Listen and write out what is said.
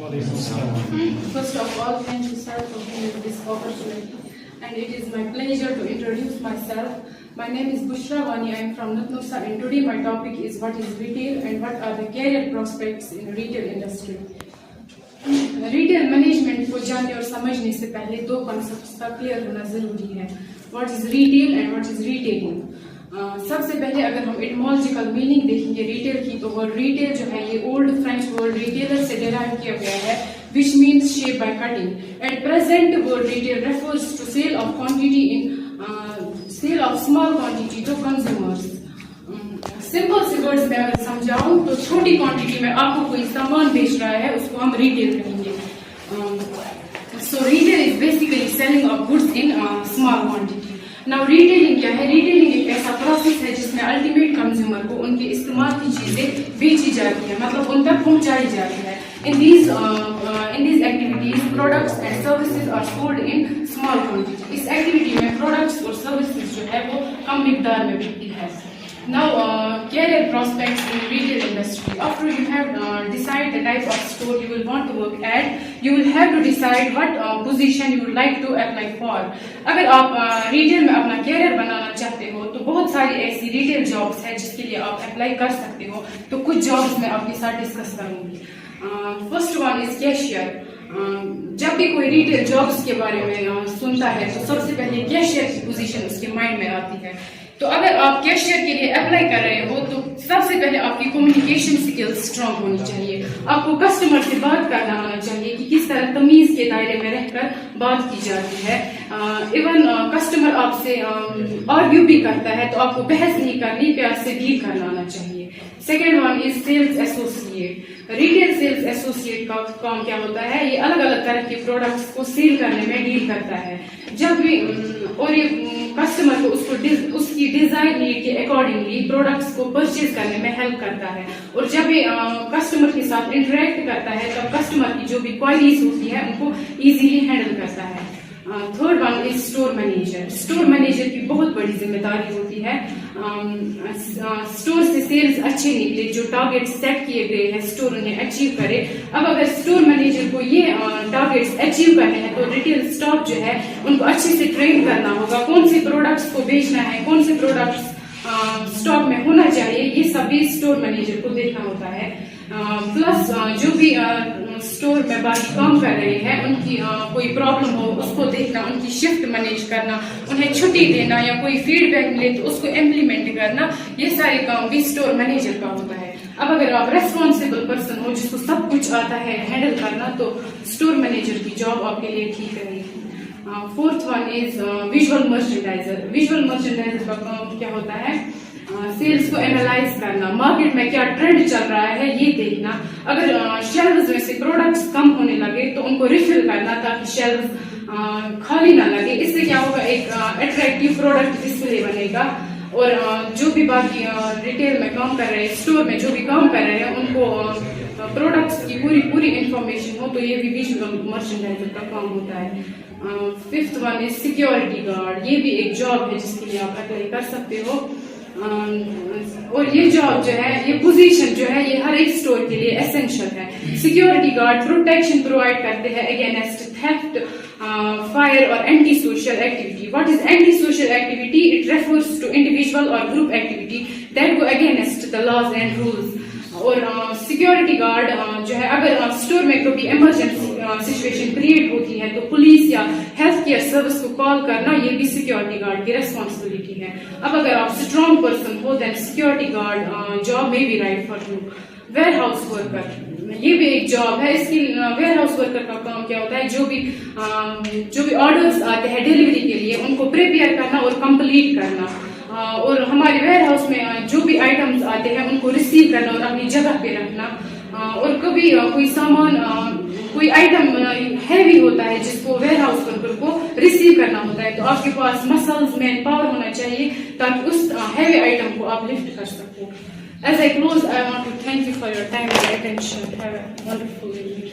First of all, thank you, sir, for giving me this opportunity. And it is my pleasure to introduce myself. My name is Bushra Wani. I am from Nutnusa, and today my topic is what is retail and what are the career prospects in retail industry. Retail management को जानने और समझने से पहले दो concepts का clear होना जरूरी है. What is retail and what is retailing. सबसे पहले अगर हम एटमोलॉजिकल मीनिंग देखेंगे रिटेल की, तो वर्ड रिटेल जो है ये ओल्ड फ्रेंच वर्ड रिटेलर से डिराइव किया गया है, which means shape by cutting. At present word retail refers to sale of quantity in sale of small quantity to consumers. Simple से वर्ड्स में अगर समझाऊं तो छोटी क्वांटिटी में आपको कोई सामान बेच रहा है उसको हम रिटेल कहेंगे. So retail is basically selling of goods in small quantity. Now retailing क्या है? रिटेलिंग एक ऐसा प्रोसेस है जिसमें अल्टीमेट कंज्यूमर को उनके इस्तेमाल की चीजें बेची जाती है, मतलब उन तक पहुंचाई जाती है. इन these activities products and services are sold in small quantity. इस एक्टिविटी में प्रोडक्ट्स और सर्विसेज जो है वो कम मिकदार में बिकती है. Now, career prospects in retail industry. After you have decided the type of store you will want to work at, you will have to decide what position you would like to apply for. अगर आप retail में अपना career बनाना चाहते हो तो बहुत सारी ऐसी retail jobs है जिसके लिए आप apply कर सकते हो. तो कुछ jobs मैं आपके साथ discuss करूँगी. First one is cashier. जब भी कोई रिटेल जॉब्स के बारे में सुनता है तो सबसे पहले कैशियर की पोजीशन उसके माइंड में आती है. तो अगर आप कैशियर के लिए अप्लाई कर रहे हो तो सबसे पहले आपकी कम्युनिकेशन स्किल्स स्ट्रांग होनी चाहिए. आपको कस्टमर से बात करना आना चाहिए कि किस तरह तमीज के दायरे में रहकर बात की जाती है. इवन कस्टमर आपसे आर्ग्यू भी करता है तो आपको बहस नहीं करनी, प्यार से डील करना आना चाहिए. Second one is sales associate. Retail sales associate का काम क्या होता है? ये अलग अलग तरह के प्रोडक्ट्स को सेल करने में डील करता है. जब भी और ये कस्टमर को उसकी डिजायर नीड के अकॉर्डिंगली प्रोडक्ट्स को परचेज करने में हेल्प करता है. और जब ये कस्टमर के साथ इंटरेक्ट करता है तब कस्टमर की जो भी क्वारीज होती है उनको इजीली हैंडल करता है. Third one is store manager. Store manager की बहुत बड़ी जिम्मेदारी होती है स्टोर से सेल्स अच्छे निकले, जो टारगेट सेट किए गए हैं स्टोर उन्हें अचीव करे. अब अगर स्टोर मैनेजर को ये टारगेट्स अचीव करने हैं तो रिटेल स्टॉक जो है उनको अच्छे से ट्रेन करना होगा. कौन से प्रोडक्ट्स को बेचना है, कौन से प्रोडक्ट्स स्टॉक में होना चाहिए, ये सभी स्टोर मैनेजर को देखना होता है. प्लस जो भी स्टोर में बाकी काम कर रहे हैं उनकी कोई प्रॉब्लम हो उसको देखना, उनकी शिफ्ट मैनेज करना, उन्हें छुट्टी देना या कोई फीडबैक मिले तो उसको इम्प्लीमेंट करना, ये सारे काम भी स्टोर मैनेजर का होता है. अब अगर आप रेस्पॉन्सिबल पर्सन हो जिसको सब कुछ आता है हैंडल करना तो स्टोर मैनेजर की जॉब आपके लिए ठीक रहेगी. Fourth one is visual merchandiser. Visual merchandiser का काम क्या होता है? सेल्स को एनालाइज करना, मार्केट में क्या ट्रेंड चल रहा है ये देखना. अगर शेल्व्स में से प्रोडक्ट्स कम होने लगे तो उनको रिफिल करना ताकि शेल्व्स खाली ना लगे. इससे क्या होगा? एक अट्रैक्टिव प्रोडक्ट डिस्प्ले बनेगा. और जो भी बाकी रिटेल में काम कर रहे हैं, स्टोर में जो भी काम कर रहे हैं उनको प्रोडक्ट्स की पूरी इंफॉर्मेशन हो, तो ये भी विजुअल मर्चेंडाइजर का काम होता है. Fifth one is security guard. ये भी एक जॉब है जिसके लिए आप अप्लाई कर सकते हो. और ये जॉब जो है, ये पोजीशन जो है, ये हर एक स्टोर के लिए एसेंशियल है. सिक्योरिटी गार्ड प्रोटेक्शन प्रोवाइड करते हैं अगेंस्ट थेफ्ट, फायर और anti social activity. What is anti social activity? It refers to individual और group activity that go against the laws and rules. और सिक्योरिटी गार्ड जो है, अगर store में कभी इमरजेंसी सिचुएशन क्रिएट होती है तो पुलिस या हेल्थ केयर सर्विस को कॉल करना, ये भी सिक्योरिटी गार्ड की रेस्पॉन्सिबिलिटी है. अब अगर आप स्ट्रॉन्ग पर्सन हो देन सिक्योरिटी गार्ड जॉब में be right for you. Warehouse worker, ये भी एक जॉब है. इसकी वेयर हाउस वर्कर का काम क्या होता है? जो भी ऑर्डर्स आते हैं डिलीवरी के लिए उनको प्रिपेयर करना और कंप्लीट करना. और हमारे वेयर हाउस में जो भी आइटम्स आते हैं उनको रिसीव करना और अपनी जगह पे रखना. और कभी कोई सामान, कोई आइटम हैवी होता है जिसको वेयर हाउस वर्कर को रिसीव करना होता है, तो आपके पास मसल्स मैन पावर होना चाहिए ताकि उस हैवी आइटम को आप लिफ्ट कर सको. As I close, I want to thank you for your time and attention. Have a wonderful evening.